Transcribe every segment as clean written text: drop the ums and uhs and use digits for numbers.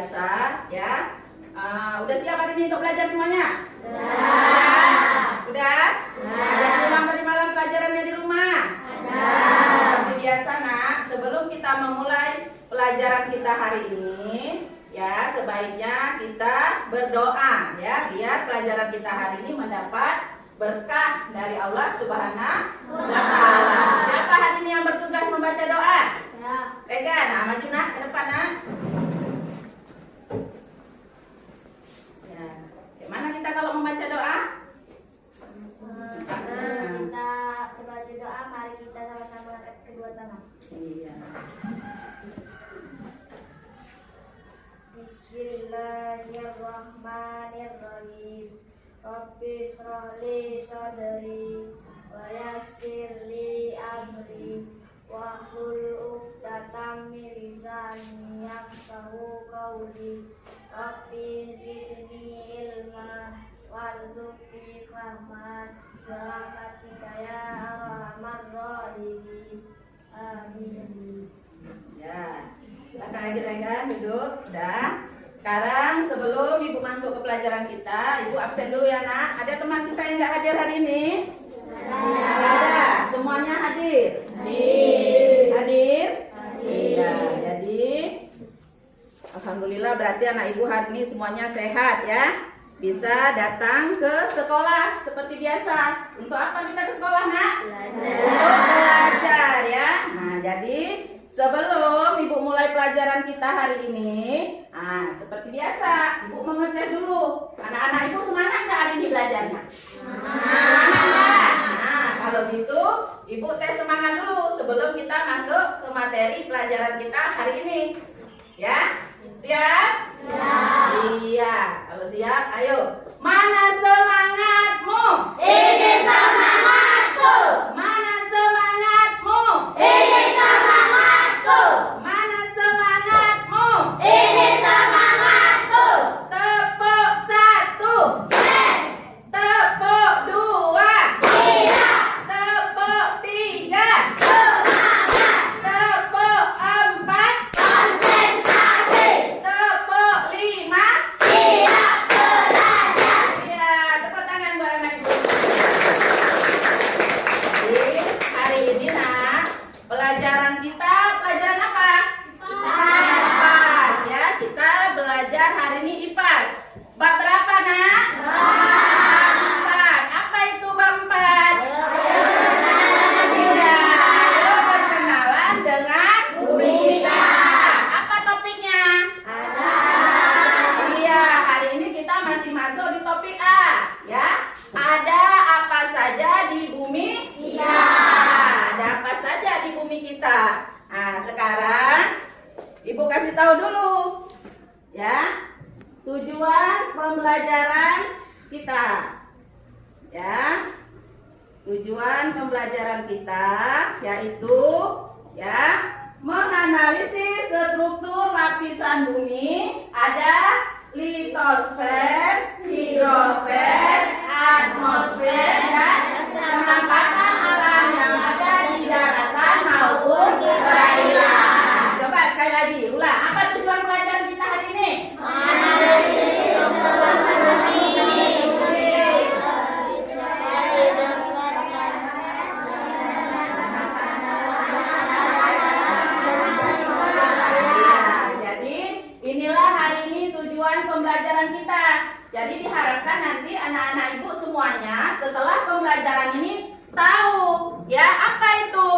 biasa ya. Udah siap hari ini untuk belajar semuanya? Udah? Ada ulang tadi malam pelajarannya di rumah? Seperti biasa nak, sebelum kita memulai pelajaran kita hari ini ya, sebaiknya kita berdoa ya, biar pelajaran kita hari ini mendapat berkah dari Allah Subhanahu wa Ta'ala. Siapa hari ini yang bertugas membaca doa? Ya. Rega, nah maju nak ke depan nak. Ya. Gimana kita kalau membaca doa? Kita membaca doa, mari kita sama-sama angkat kedua tangan. Iya. Bismillahirrahmanirrahim. Rabbi shrah li sadri wa yassir li amri wa hlul 'uqdatam min lisani yafqahu qawli. Rabbi zidni ilma warzuqni fahman bi rahmatika ya arhamar rahimin. Amin. Ya. Silakan lagi Rega, duduk. Udah. Sekarang sebelum Ibu masuk ke pelajaran kita, Ibu absen dulu ya nak. Ada teman kita yang nggak hadir hari ini? Nggak ada. Semuanya hadir? Hadir? Iya. Jadi alhamdulillah berarti anak Ibu hari ini semuanya sehat ya. Bisa datang ke sekolah seperti biasa. Untuk apa kita ke sekolah nak? Untuk belajar ya. Nah jadi sebelum Ibu mulai pelajaran kita hari ini, seperti biasa, Ibu mengetes dulu. Anak-anak Ibu semangat nggak hari ini belajarnya? Semangat nggak? Nah, kalau gitu, Ibu tes semangat dulu sebelum kita masuk ke materi pelajaran kita hari ini. Ya? Siap? Siap. Iya. Kalau siap, ayo. Mana semangatmu? Ini semangatku. Mana semangatmu? Ini semangatku. Mana semangatmu? Ini semangatku. Tepuk satu. Yes. Tepuk dua. Siap. Tepuk tiga. Semangat. Tepuk empat. Konsentrasi. Tepuk lima. Siap belajar. Ya, tepuk tangan buat anak Ibu. Jadi, hari ini nak, pelajaran kita pelajaran apa? IPAS ya, kita belajar hari ini IPAS. Bab berapa nak? Bab 4. Apa itu bab 4? Iya, ayo berkenalan dengan bumi kita. Apa topiknya? Iya, hari ini kita masih masuk di topik A ya. Ada apa saja di bumi kita? Ada apa saja di bumi kita? Nah, sekarang Ibu kasih tahu dulu ya, tujuan pembelajaran kita. Ya. Tujuan pembelajaran kita yaitu ya, menganalisis struktur lapisan bumi. Ada litosfer, hidrosfer, atmosfer, dan penampakan alam yang ada di daratan maupun di perairan. Coba sekali lagi, ulang. Apa tujuan pelajaran kita hari ini? Jadi inilah hari ini tujuan pembelajaran kita. Jadi diharapkan nanti anak-anak Ibu semuanya setelah pembelajaran ini tahu ya apa itu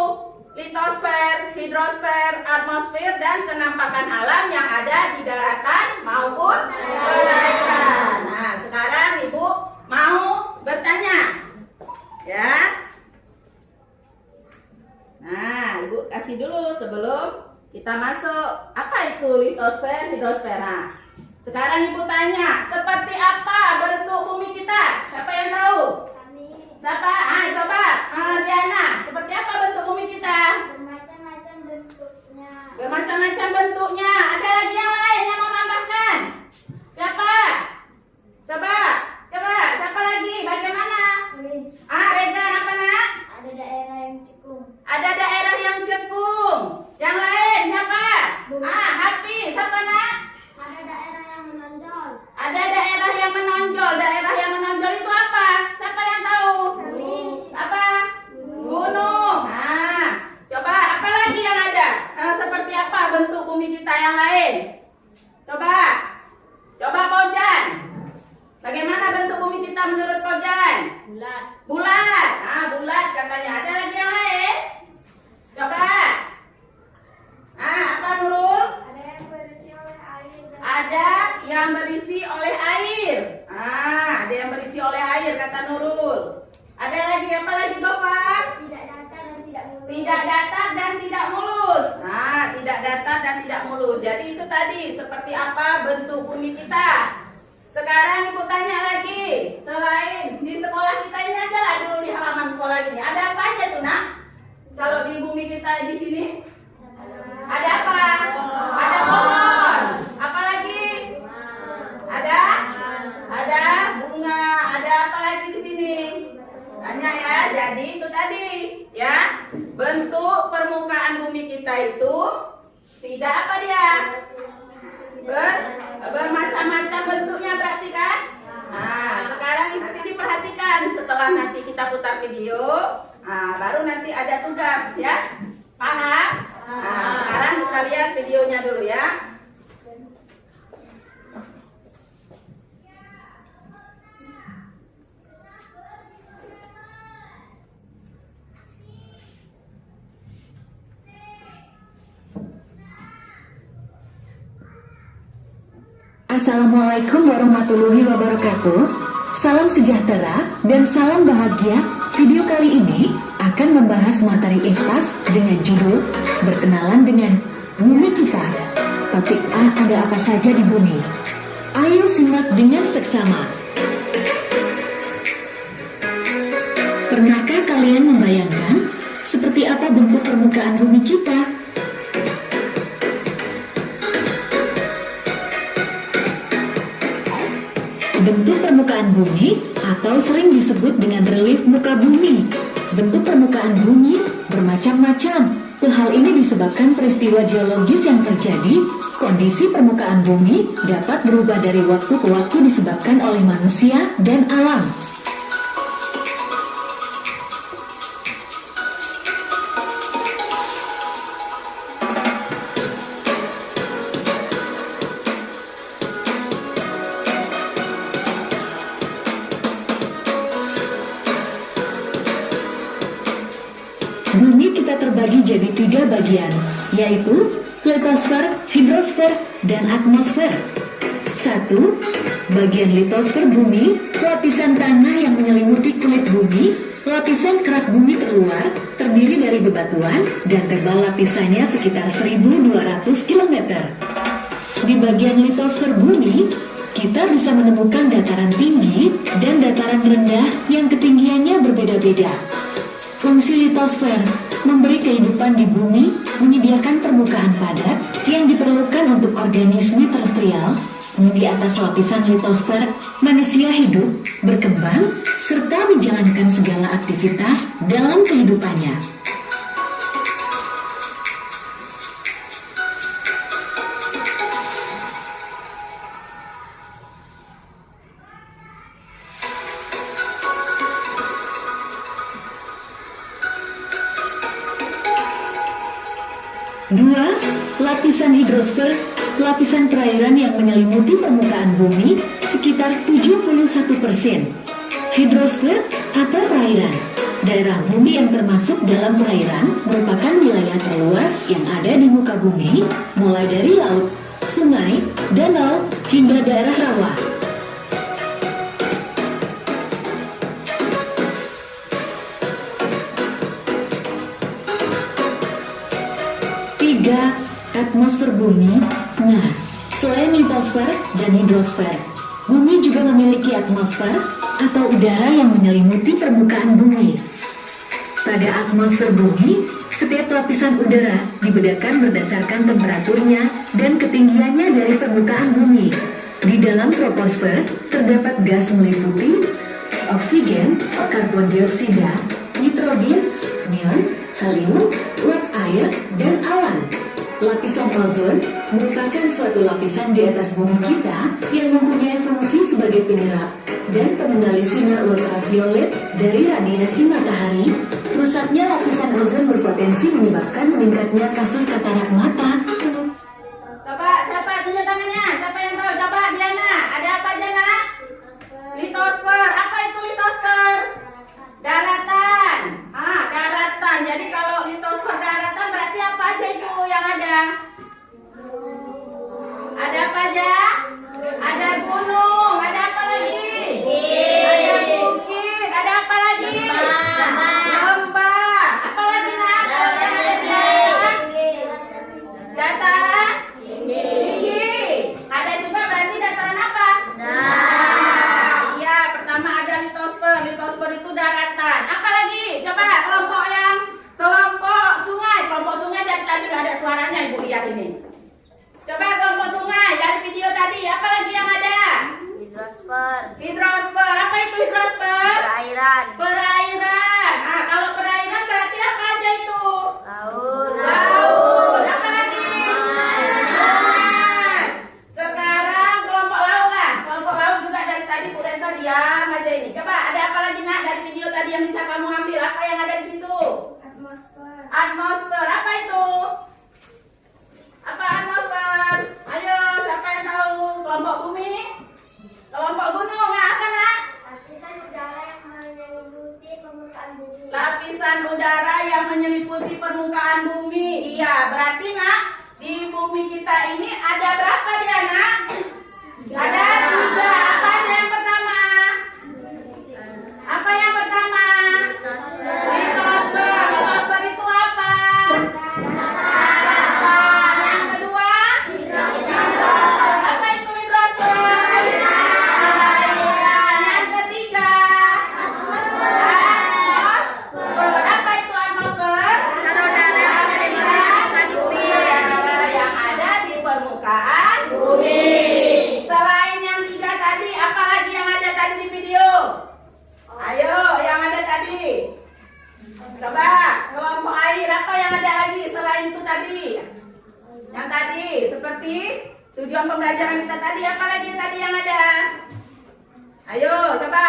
litosfer, hidrosfer, atmosfer, dan kenampakan alam yang ada di daratan maupun perairan. Nah, sekarang Ibu mau bertanya ya. Nah, Ibu kasih dulu sebelum kita masuk. Apa itu litosfer, hidrosfer? Nah, sekarang Ibu tanya, seperti apa bentuk bumi kita? Siapa yang tahu? Siapa? Coba. Diana, seperti apa bentuk bumi kita? Bermacam-macam bentuknya. Bermacam-macam bentuknya. Ada lagi yang lain yang mau nambahkan? Siapa? Coba. Siapa lagi? Bagaimana? Rega, apa nak? Ada daerah yang cekung. Ada daerah yang cekung. Yang lain siapa? Bumi. Hafiz, siapa nak? Ada daerah yang lain? Coba. Coba Pojan. Bagaimana bentuk bumi kita menurut Pojan? Bulat. Bulat. Ah, bulat katanya. Ada lagi yang lain? Coba. Ah, apa Nurul? Ada yang berisi oleh air. Ada yang berisi oleh air. Ah, ada yang berisi oleh air kata Nurul. Ada lagi apa lagi Gofar? Tidak datar dan tidak mulus. Tidak datar dan tidak mulus. Nah, tidak datar dan tidak mulus. Jadi itu tadi seperti apa bentuk bumi kita. Sekarang Ibu tanya lagi, selain di sekolah kita ini aja lah dulu di halaman sekolah ini. Ada apa aja tuh nak? Kalau di bumi kita di sini? Ada apa? Ada pohon. Apa lagi? Ada bunga. Ada apa lagi di sini? Tanya ya. Jadi itu tadi ya. Bentuk permukaan bumi kita itu tidak apa dia? Bermacam-macam bentuknya berarti kan? Nah, sekarang nanti diperhatikan setelah nanti kita putar video. Nah, baru nanti ada tugas ya. Paham? Nah, sekarang kita lihat videonya dulu ya. Assalamualaikum warahmatullahi wabarakatuh. Salam sejahtera dan salam bahagia. Video kali ini akan membahas materi IPAS dengan judul berkenalan dengan bumi kita. Topik A, ada apa saja di bumi? Ayo simak dengan seksama. Pernahkah kalian membayangkan seperti apa bentuk permukaan bumi kita? Bentuk permukaan bumi atau sering disebut dengan relief muka bumi. Bentuk permukaan bumi bermacam-macam. Hal ini disebabkan peristiwa geologis yang terjadi. Kondisi permukaan bumi dapat berubah dari waktu ke waktu disebabkan oleh manusia dan alam. Bumi kita terbagi jadi 3 bagian, yaitu litosfer, hidrosfer, dan atmosfer. 1. Bagian litosfer bumi, lapisan tanah yang menyelimuti kulit bumi. Lapisan kerak bumi terluar, terdiri dari bebatuan, dan tebal lapisannya sekitar 1.200 km. Di bagian litosfer bumi, kita bisa menemukan dataran tinggi dan dataran rendah yang ketinggiannya berbeda-beda. Fungsi litosfer memberi kehidupan di bumi, menyediakan permukaan padat yang diperlukan untuk organisme terestrial. Di atas lapisan litosfer, manusia hidup, berkembang, serta menjalankan segala aktivitas dalam kehidupannya. Dua, lapisan hidrosfer, lapisan perairan yang menyelimuti permukaan bumi sekitar 71%. Hidrosfer atau perairan, daerah bumi yang termasuk dalam perairan merupakan wilayah terluas yang ada di muka bumi, mulai dari laut, sungai, danau, hingga daerah rawa. 3. Atmosfer bumi. Nah, selain litosfer dan hidrosfer, bumi juga memiliki atmosfer atau udara yang menyelimuti permukaan bumi. Pada atmosfer bumi, setiap lapisan udara dibedakan berdasarkan temperaturnya dan ketinggiannya dari permukaan bumi. Di dalam troposfer terdapat gas meliputi oksigen, karbon dioksida, nitrogen, neon, helium, uap air, dan awan. Lapisan ozon merupakan suatu lapisan di atas bumi kita yang mempunyai fungsi sebagai penyerap dan pengendali sinar ultraviolet dari radiasi matahari. Rusaknya lapisan ozon berpotensi menyebabkan meningkatnya kasus katarak mata. Coba Ada apa aja? Ada gunung, ada apa lagi? Ada bukit, ada apa lagi? Lembah. Apa lagi nak? Kalau yang ada di daerah? Dataran tinggi. Ada juga berarti dataran apa? Iya, pertama ada litosfer. Litosfer itu daratan. Apa lagi? Coba kelompok sungai. Kelompok sungai dari tadi nggak ada suaranya, Ibu lihat ini. Coba kelompok sungai dari video tadi. Apa lagi yang ada? Hidrosfer. Hidrosfer. Apa itu hidrosfer? Perairan. Perairan. Nah, kalau perairan berarti apa aja itu? Laut. Laut. Apa lagi? Sungai. Sekarang kelompok laut lah. Kelompok laut juga dari tadi Bu Desa diam aja ini. Coba ada apa lagi nak dari video tadi yang bisa kamu ambil? Apa yang ada di situ? Atmosfer. Atmosfer. Apa itu? Apa atmosfer? Ayo, siapa yang tahu? Kelompok bumi? Kelompok gunung. Nah, apa nak? Lapisan udara yang menyelimuti permukaan bumi. Lapisan udara yang menyelimuti permukaan bumi. Iya, berarti nak, di bumi kita ini ada berapa dia nak? Ada 3. Apa aja yang pertama? Apa yang pertama? Litosfer. Litosfer itu apa? Daratan. Yang kedua? Apa itu hidrosfer? Perairan. Yang ketiga? Atmosfer. Apa itu atmosfer? Udara yang ada di permukaan bumi. Selain yang 3 tadi, apa lagi yang ada tadi di video? Ayo, yang ada tadi. Coba, kelompok air, apa yang ada lagi selain itu tadi? Yang tadi, seperti tujuan pembelajaran kita tadi, apa lagi tadi yang ada? Ayo, coba.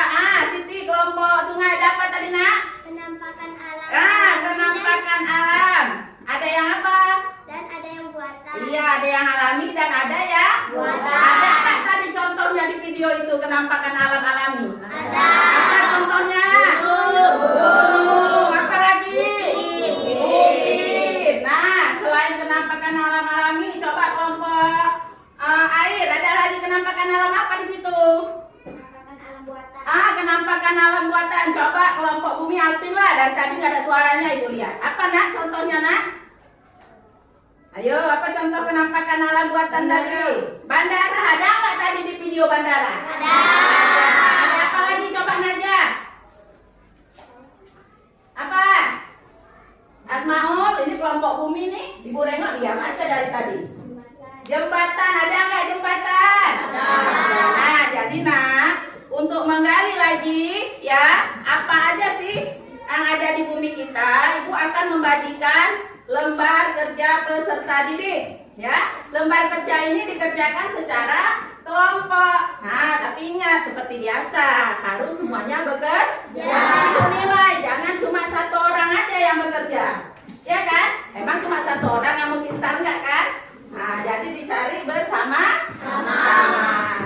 Siti, kelompok sungai, ada apa tadi nak? Penampakan alam. Kenampakan alam. Ada yang apa? Dan ada yang buatan. Iya, ada yang alami dan ada yang Buatan. Ada nggak tadi contohnya di video itu kenampakan alam alami? Ada. Apa contohnya? Gunung. Apa lagi? Bukit. Nah, selain kenampakan alam alami, coba kelompok air. Ada lagi kenampakan alam apa di situ? Penampakan alam buatan. Kenampakan alam buatan. Coba kelompok bumi alpin lah. Dari tadi nggak ada suaranya, Ibu lihat. Apa nak contohnya nak? Ayo, apa contoh penampakan alam buatan tadi? Bandara. Ada nggak tadi di video bandara? Ada. Ada apa lagi? Coba Najah. Apa? Asmaul, ini kelompok bumi nih. Ibu Rengok diam aja dari tadi. Jembatan, ada nggak jembatan? Ada. Nah, jadi nak, untuk menggali lagi, ya, apa aja sih yang ada di bumi kita? Ibu akan membagikan lembar kerja peserta didik, ya. Lembar kerja ini dikerjakan secara kelompok. Nah, tapi ingat seperti biasa harus semuanya bekerja. Itu nilai, jangan cuma 1 orang aja yang bekerja, ya kan? Emang cuma 1 orang yang mau pintar nggak kan? Nah, jadi dicari bersama-sama,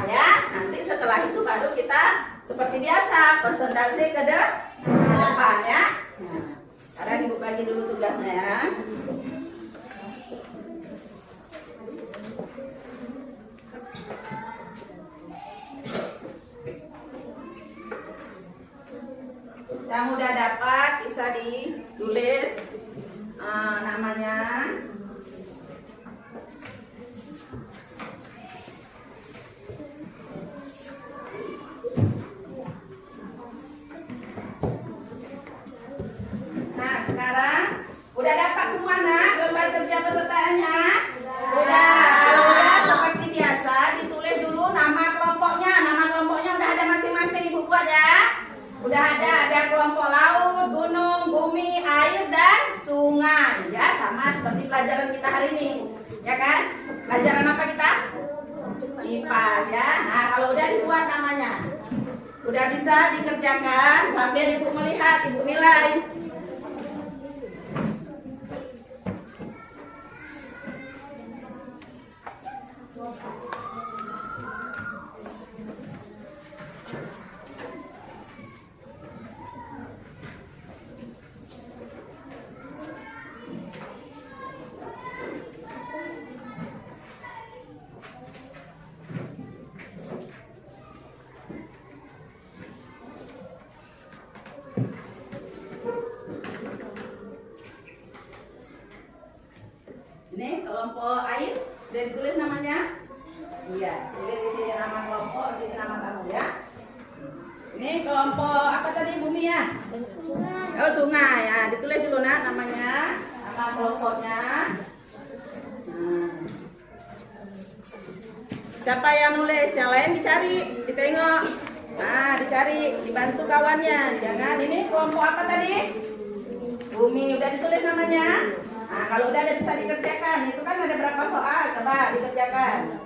ya. Nanti setelah itu baru kita seperti biasa presentasi ke depan, ya. Nah, sekarang Ibu bagi dulu tugasnya, ya. Yang udah dapat bisa ditulis namanya. Nah, sekarang udah dapat semua nak lembar kerja pesertanya? Udah. Kalau udah seperti biasa ditulis dulu nama kelompoknya. Nama kelompoknya udah ada masing-masing Ibu buat ya. Udah ada kelompok laut, gunung, bumi, air dan sungai ya, sama seperti pelajaran kita hari ini. Ya kan? Pelajaran apa kita? IPA ya. Nah, kalau udah dibuat namanya. Udah bisa dikerjakan sambil Ibu melihat, Ibu nilai. Ini kelompok air, udah ditulis namanya? Iya, jadi di sini nama kelompok, di sini nama kamu ya. Ini kelompok apa tadi, bumi ya? Sungai. Oh, sungai ya, ditulis dulu nak namanya, nama kelompoknya. Siapa yang nulis? Yang lain dicari, ditengok. Nah, dicari, dibantu kawannya. Jangan, ini kelompok apa tadi? Bumi, udah ditulis namanya? Nah, kalau udah bisa dikerjakan. Itu kan ada berapa soal? Coba dikerjakan.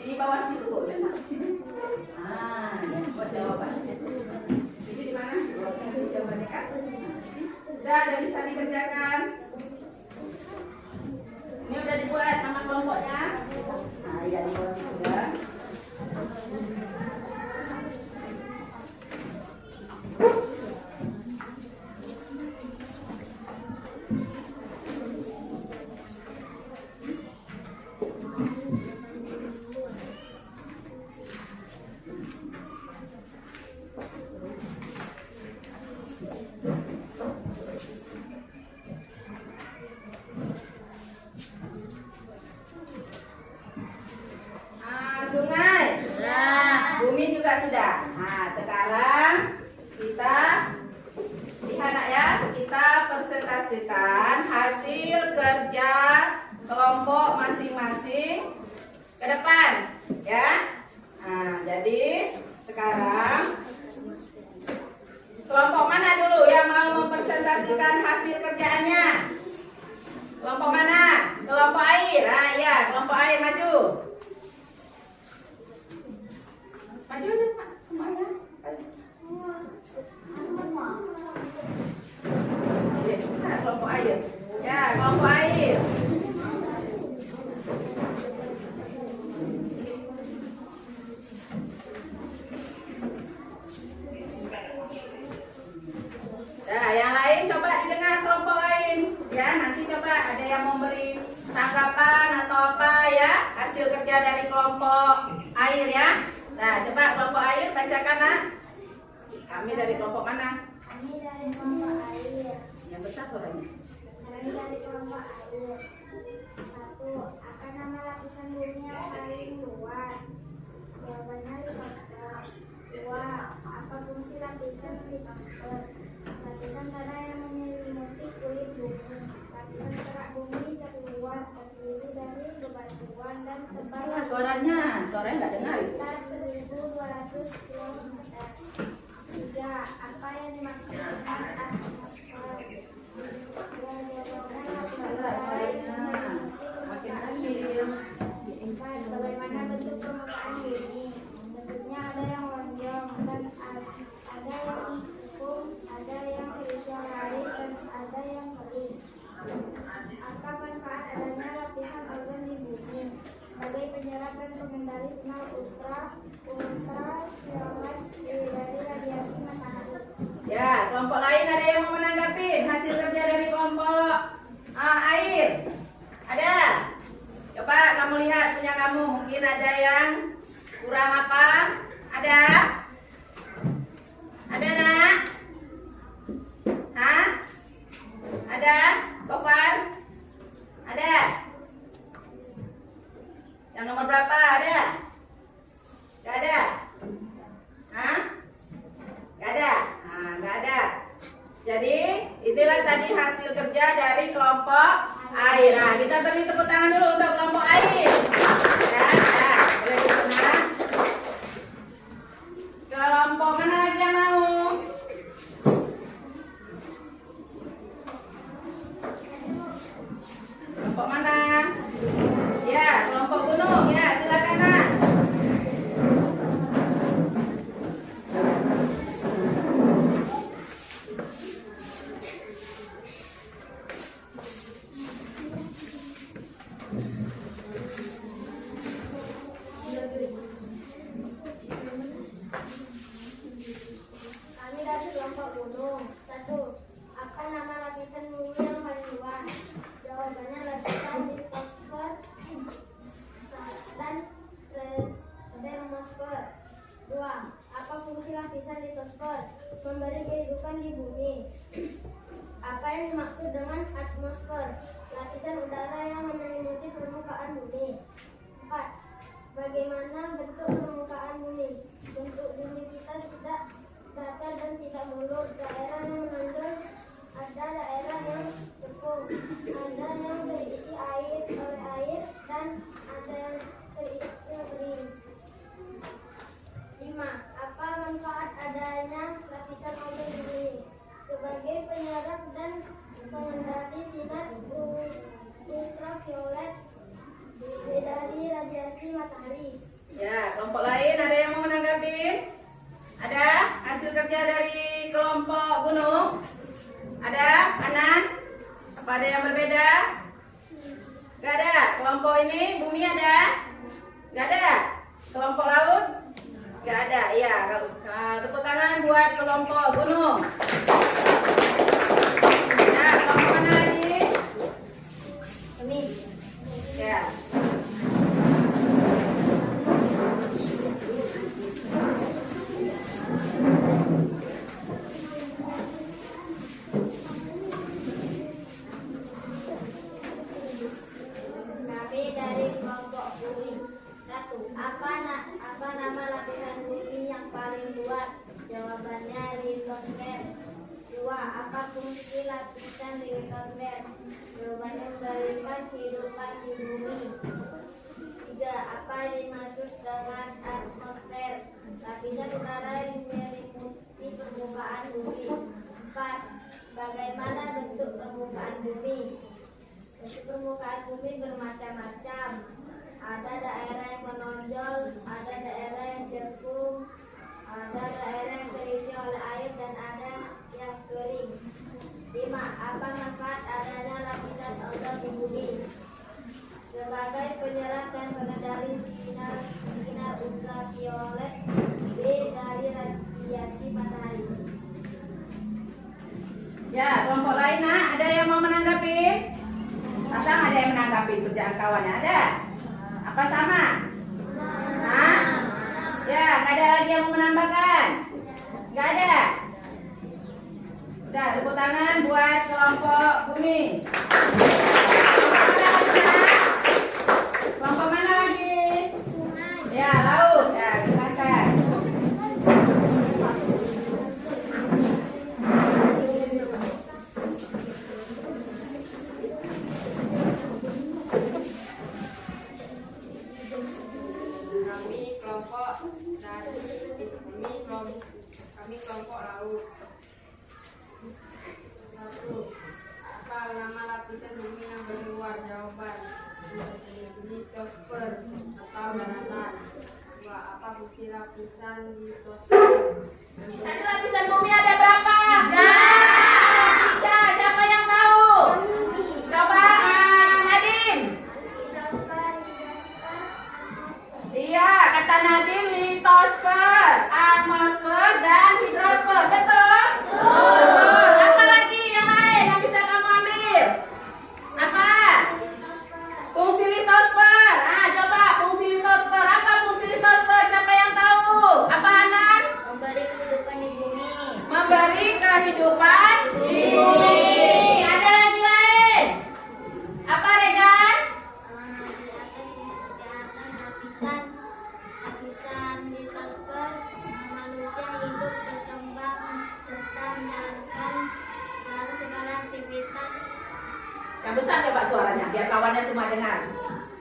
Di bawah situ, boleh nak? Ah, ini buat jawaban. Jadi di mana? Jawabannya kan? Udah bisa dikerjakan. Ini udah dibuat nama kelompoknya. Nah, iya di bawah situ ya. Sungai. Nah, bumi juga sudah. Nah, sekarang kita lihat ya, kita presentasikan hasil kerja kelompok masing-masing ke depan, ya. Nah, jadi sekarang kelompok mana dulu yang mau mempresentasikan hasil kerjaannya? Kelompok mana? Kelompok air. Nah, ya, kelompok air maju. Maju aja Pak, semuanya. Ya, kelompok air. Ya, kelompok air. Nah, yang lain coba didengar kelompok lain. Ya, nanti coba ada yang mau beri tanggapan atau apa ya hasil kerja dari kelompok air ya. Nah, coba kelompok air bacakan nak. Kami dari kelompok mana? Kami dari kelompok air. Yang besar suaranya. Kami dari kelompok air. 1. Apa nama lapisan bumi yang paling luas? Jawabannya litosfer. 2. Apa fungsi lapisan litosfer? Lapisan tanah yang menyelimuti kulit bumi. Lapisan kerak bumi terluar terdiri dari bebatuan dan Besar suaranya nggak dengar. sekitar 1.200 km. 3. Apa yang dimaksud dengan atmosfer? Suaranya makin kecil. 4. Bagaimana bentuk permukaan bumi? Bentuknya ada yang lonjong dan ada yang mengepung, ada yang terisi air dan ada yang kering. Apa manfaat adanya lapisan ozon di bumi? Sebagai penyerap dan pengendali sinar ultraviolet dari radiasi matahari. Ya, kelompok lain ada yang mau menanggapi hasil kerja dari kelompok air? Ada? Coba kamu lihat punya kamu, mungkin ada yang kurang apa? Ada? Ada nak? Hah? Ada? Gofar? Ada? Yang nomor berapa? Ada? Gak ada? Hah? Gak ada? Nah, gak ada. Jadi inilah tadi hasil kerja dari kelompok air. Nah, kita beri tepuk tangan dulu untuk kelompok air. Ya, ya. Boleh dikenal. Kelompok mana lagi yang mau? Kelompok mana? Ya, kelompok gunung. Ya, silakan nak. dimaksud dengan atmosfer, lapisan udara yang menyelimuti permukaan bumi. 4. Bagaimana bentuk permukaan bumi? Bentuk bumi kita tidak datar dan tidak mulus. Daerah yang menonjol, ada daerah yang cekung, ada yang terisi oleh air, dan ada yang terisi kering. 5. Apa manfaat adanya lapisan ozon di bumi? Sebagai penyerap dan pengendali sinar ultraviolet dari radiasi matahari. Ya, kelompok lain ada yang mau menanggapi? Ada hasil kerja dari kelompok gunung? Ada, Anan? Apa ada yang berbeda? Gak ada. Kelompok ini bumi ada? Gak ada. Kelompok laut? Gak ada. Ya, tepuk tangan buat kelompok gunung. Ya, kelompok mana lagi? Bumi. Ya. Kami dari kelompok bumi. 1. Apa nama lapisan bumi yang paling luas? Jawabannya litosfer. 2. Apa fungsi lapisan litosfer? Jawabannya memberikan kehidupan di bumi. 3. Apa yang dimaksud dengan atmosfer? Lapisan udara yang menyelimuti permukaan bumi. 4. Bagaimana bentuk permukaan bumi? Bentuk permukaan bumi bermacam-macam. Ada daerah yang menonjol, ada daerah yang cekung, ada daerah yang terisi oleh air, dan ada yang kering. 5. Apa manfaat adanya lapisan ozon di bumi? Sebagai penyerap dan pengendali sinar ultraviolet dari radiasi matahari. Ya, kelompok lain, ada yang mau menanggapi? Pasang ada yang menanggapi kerjaan kawannya, ada? Apa sama? Hah? Ya, nggak ada lagi yang mau menambahkan? Nggak ada? Udah, tepuk tangan buat kelompok bumi. Kelompok mana lagi? Ya, laut. Ya, silakan. Kami kelompok laut. 1. Apa nama lapisan bumi yang berluar? Jawaban litosfer atau daratan. 2. Apa fungsi lapisan litosfer? Tadi lapisan bumi ada berapa? 3. Siapa yang tahu? Coba Nadim. Iya, kata Nadim litosfer, atmosfer, dan hidrosfer. Betul? Betul. Apa lagi yang lain yang bisa kamu ambil? Apa? Fungsi litosfer. Coba fungsi litosfer. Apa fungsi litosfer? Siapa yang tahu? Apa Hanan? Memberi kehidupan di bumi. Memberi kehidupan di bumi. Ada lagi lain? Apa Regan? Lapisan litosfer, manusia hidup, berkembang, serta menjalankan dalam segala aktivitas. Yang besar coba suaranya biar kawannya semua dengar.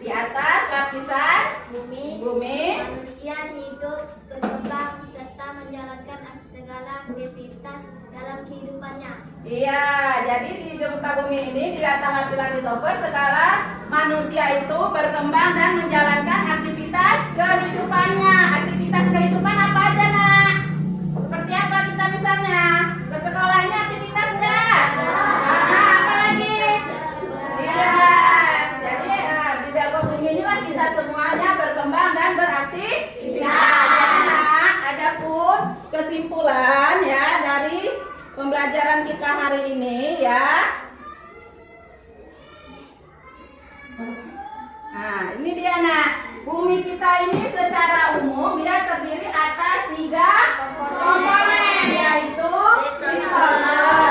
Di atas lapisan bumi, Manusia hidup, berkembang, serta menjalankan segala aktivitas dalam kehidupannya. iya, jadi di muka bumi ini di atas lapisan litosfer segala manusia itu berkembang dan menjalankan aktivitas kehidupannya. Aktivitas kehidupan apa aja, Nak? Seperti apa kita misalnya? Ke sekolah ini aktivitas enggak? Apa lagi? Iya. Jadi di dalam bumi inilah kita semuanya berkembang dan beraktivitas. Jadi, Nak, ada pun kesimpulan ya dari pembelajaran kita hari ini ya. Nah, ini dia, Nak. Bumi kita ini secara umum dia terdiri atas 3 komponen, yaitu litosfer,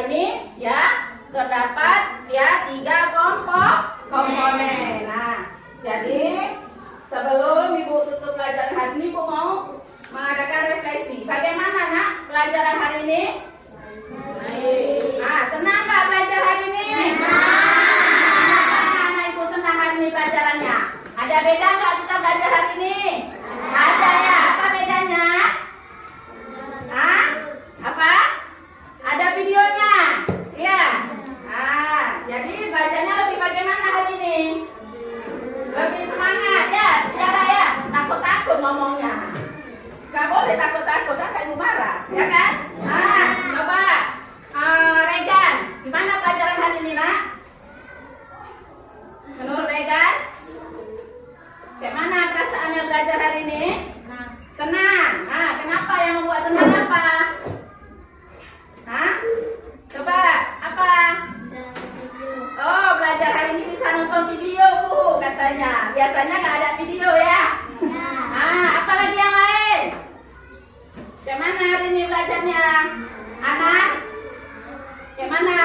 ini ya terdapat ya 3 komponen. Nah, jadi sebelum Ibu tutup pelajaran hari ini, Ibu mau mengadakan refleksi. Bagaimana nak pelajaran hari ini? Nah, senang nggak belajar hari ini? Kenapa anak Ibu senang hari ini pelajarannya? Ada beda nggak kita belajar hari ini? Ada ya. Apa bedanya? Hah? Apa? Ada videonya? Iya. Jadi belajarnya lebih bagaimana hari ini? Lebih semangat ya? Tiara ya? Takut-takut ngomongnya. Gak boleh takut-takut, kan Ibu marah, ya kan? Coba Regan, gimana pelajaran hari ini nak? Menurut Regan, kayak mana perasaannya belajar hari ini? Senang. Kenapa yang membuat senang apa? Coba apa? Oh, belajar hari ini bisa nonton video Bu, katanya. Biasanya nggak ada video ya? Apa lagi yang lain? Kayak mana hari ini belajarnya? Anak? Kayak mana?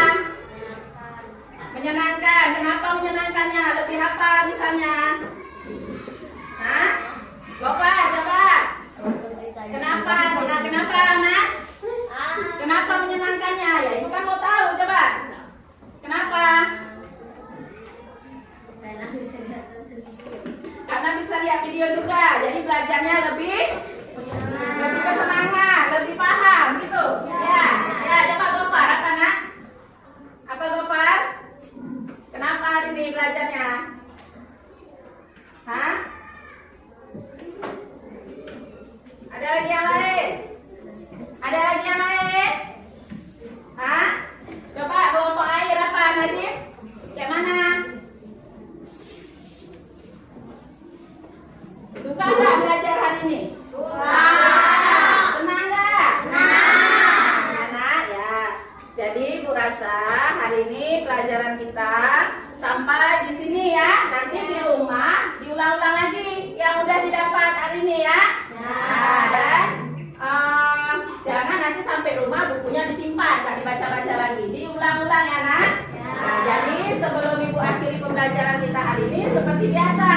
Menyenangkan. Kenapa menyenangkannya? Lebih apa misalnya? Gopar, coba. Kenapa? Kenapa anak? Kenapa menyenangkannya? Ya Ibu kan mau tahu, coba. Kenapa? Karena bisa lihat video juga. Jadi belajarnya lebih bersemangat, lebih paham gitu. Ya, coba Gopar apa nak? Apa Gopar? Kenapa hari ini belajarnya? Ada lagi yang lain? Ada lagi yang lain? Coba kelompok air apa Nadiem? Kayak mana? Suka nggak belajar hari ini? Senang nggak? Senang ya. Jadi Bu rasa hari ini pelajaran kita sampai di sini ya. Nanti di rumah diulang-ulang lagi yang udah didapat hari ini ya. Dan jangan nanti sampai rumah bukunya disimpan, nggak dibaca-baca lagi. Diulang-ulang ya nak. Jadi sebelum Ibu akhiri pembelajaran kita hari ini seperti biasa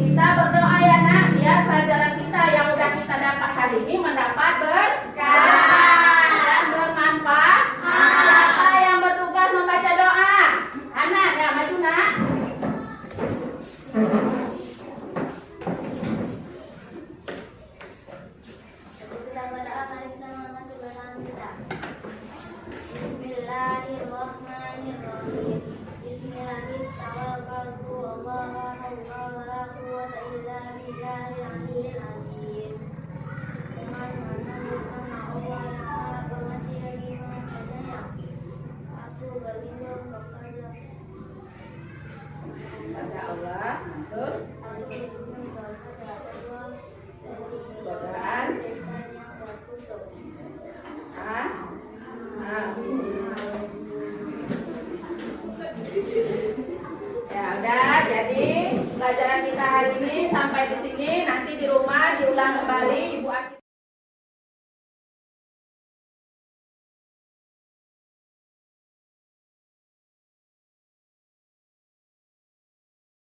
kita berdoa ya nak, biar pelajaran kita yang udah kita dapat hari ini mendapat berkah dan bermanfaat. Siapa yang bertugas membaca doa? Anak ya, maju nak. Kita berdoa, mari kita mengangkat tangan kita. Bismillahirrahmanirrahim. Bismillahirrahmanirrahim. Allahu la quwwata illa billahil aliyyil azim. Dengan nama Allah yang Pengasih lagi Maha Penyayang. Aku berlindung kepada Allah. Terus aku berlindung kepada Allah dari godaan. setan yang terkutuk. Ya udah, jadi pelajaran kita hari ini sampai di sini. Nanti di rumah diulang kembali Ibu Aki.